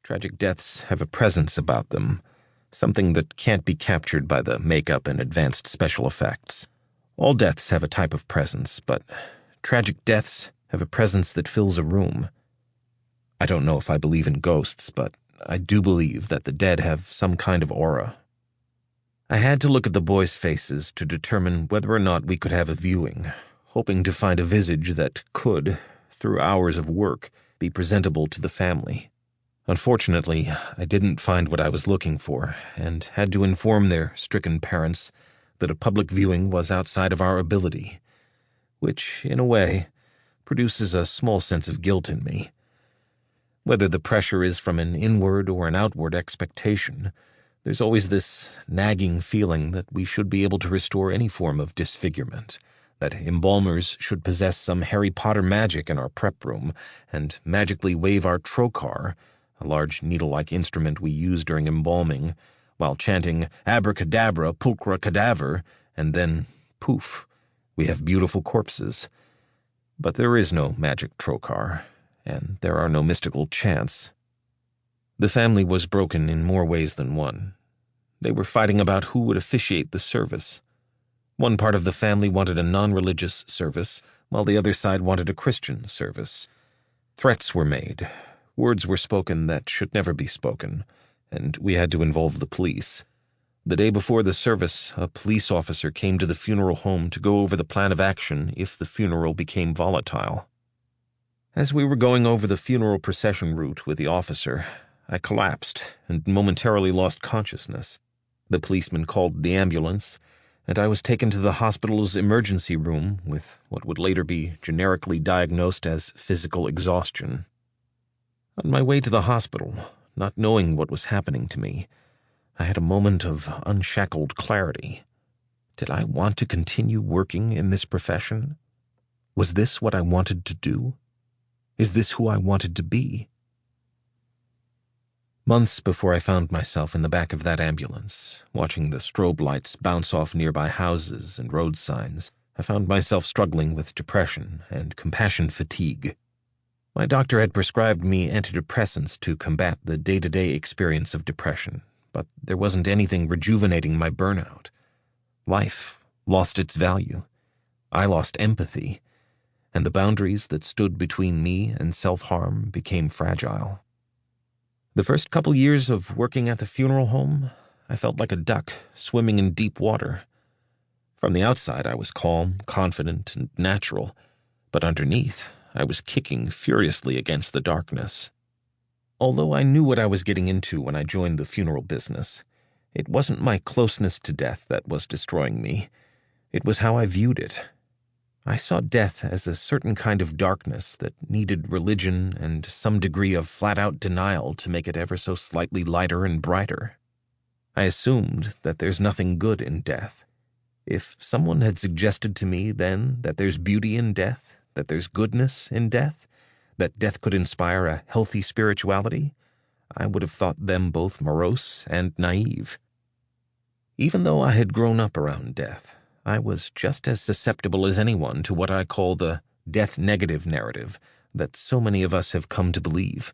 Tragic deaths have a presence about them, something that can't be captured by the makeup and advanced special effects. All deaths have a type of presence, but tragic deaths have a presence that fills a room. I don't know if I believe in ghosts, but I do believe that the dead have some kind of aura. I had to look at the boys' faces to determine whether or not we could have a viewing, hoping to find a visage that could, through hours of work, be presentable to the family. Unfortunately, I didn't find what I was looking for, and had to inform their stricken parents that a public viewing was outside of our ability, which, in a way, produces a small sense of guilt in me. Whether the pressure is from an inward or an outward expectation, there's always this nagging feeling that we should be able to restore any form of disfigurement, that embalmers should possess some Harry Potter magic in our prep room and magically wave our trocar, a large needle-like instrument we use during embalming, while chanting abracadabra, pulchra cadaver, and then, poof, we have beautiful corpses. But there is no magic trocar, and there are no mystical chants. The family was broken in more ways than one. They were fighting about who would officiate the service. One part of the family wanted a non-religious service, while the other side wanted a Christian service. Threats were made. Words were spoken that should never be spoken, and we had to involve the police. The day before the service, a police officer came to the funeral home to go over the plan of action if the funeral became volatile. As we were going over the funeral procession route with the officer, I collapsed and momentarily lost consciousness. The policeman called the ambulance, and I was taken to the hospital's emergency room with what would later be generically diagnosed as physical exhaustion. On my way to the hospital, not knowing what was happening to me, I had a moment of unshackled clarity. Did I want to continue working in this profession? Was this what I wanted to do? Is this who I wanted to be? Months before I found myself in the back of that ambulance, watching the strobe lights bounce off nearby houses and road signs, I found myself struggling with depression and compassion fatigue. My doctor had prescribed me antidepressants to combat the day-to-day experience of depression, but there wasn't anything rejuvenating my burnout. Life lost its value. I lost empathy, and the boundaries that stood between me and self-harm became fragile. The first couple years of working at the funeral home, I felt like a duck swimming in deep water. From the outside, I was calm, confident, and natural, but underneath, I was kicking furiously against the darkness. Although I knew what I was getting into when I joined the funeral business, it wasn't my closeness to death that was destroying me. It was how I viewed it. I saw death as a certain kind of darkness that needed religion and some degree of flat-out denial to make it ever so slightly lighter and brighter. I assumed that there's nothing good in death. If someone had suggested to me then that there's beauty in death, that there's goodness in death, that death could inspire a healthy spirituality, I would have thought them both morose and naive. Even though I had grown up around death, I was just as susceptible as anyone to what I call the death-negative narrative that so many of us have come to believe.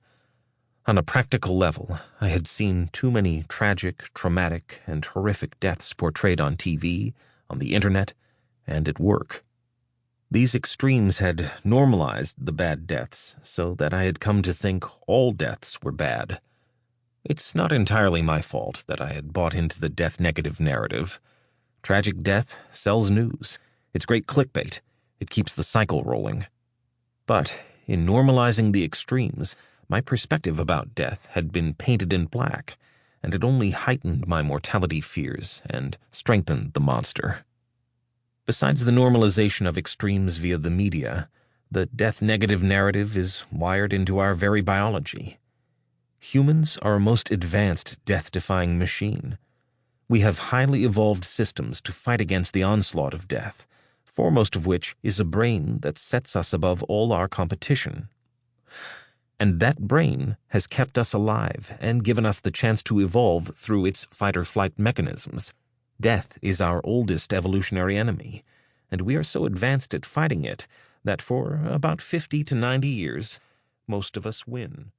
On a practical level, I had seen too many tragic, traumatic, and horrific deaths portrayed on TV, on the internet, and at work. These extremes had normalized the bad deaths so that I had come to think all deaths were bad. It's not entirely my fault that I had bought into the death-negative narrative. Tragic death sells news. It's great clickbait. It keeps the cycle rolling. But in normalizing the extremes, my perspective about death had been painted in black, and it only heightened my mortality fears and strengthened the monster. Besides the normalization of extremes via the media, the death-negative narrative is wired into our very biology. Humans are a most advanced death-defying machine. We have highly evolved systems to fight against the onslaught of death, foremost of which is a brain that sets us above all our competition. And that brain has kept us alive and given us the chance to evolve through its fight-or-flight mechanisms. Death is our oldest evolutionary enemy, and we are so advanced at fighting it that for about 50 to 90 years, most of us win.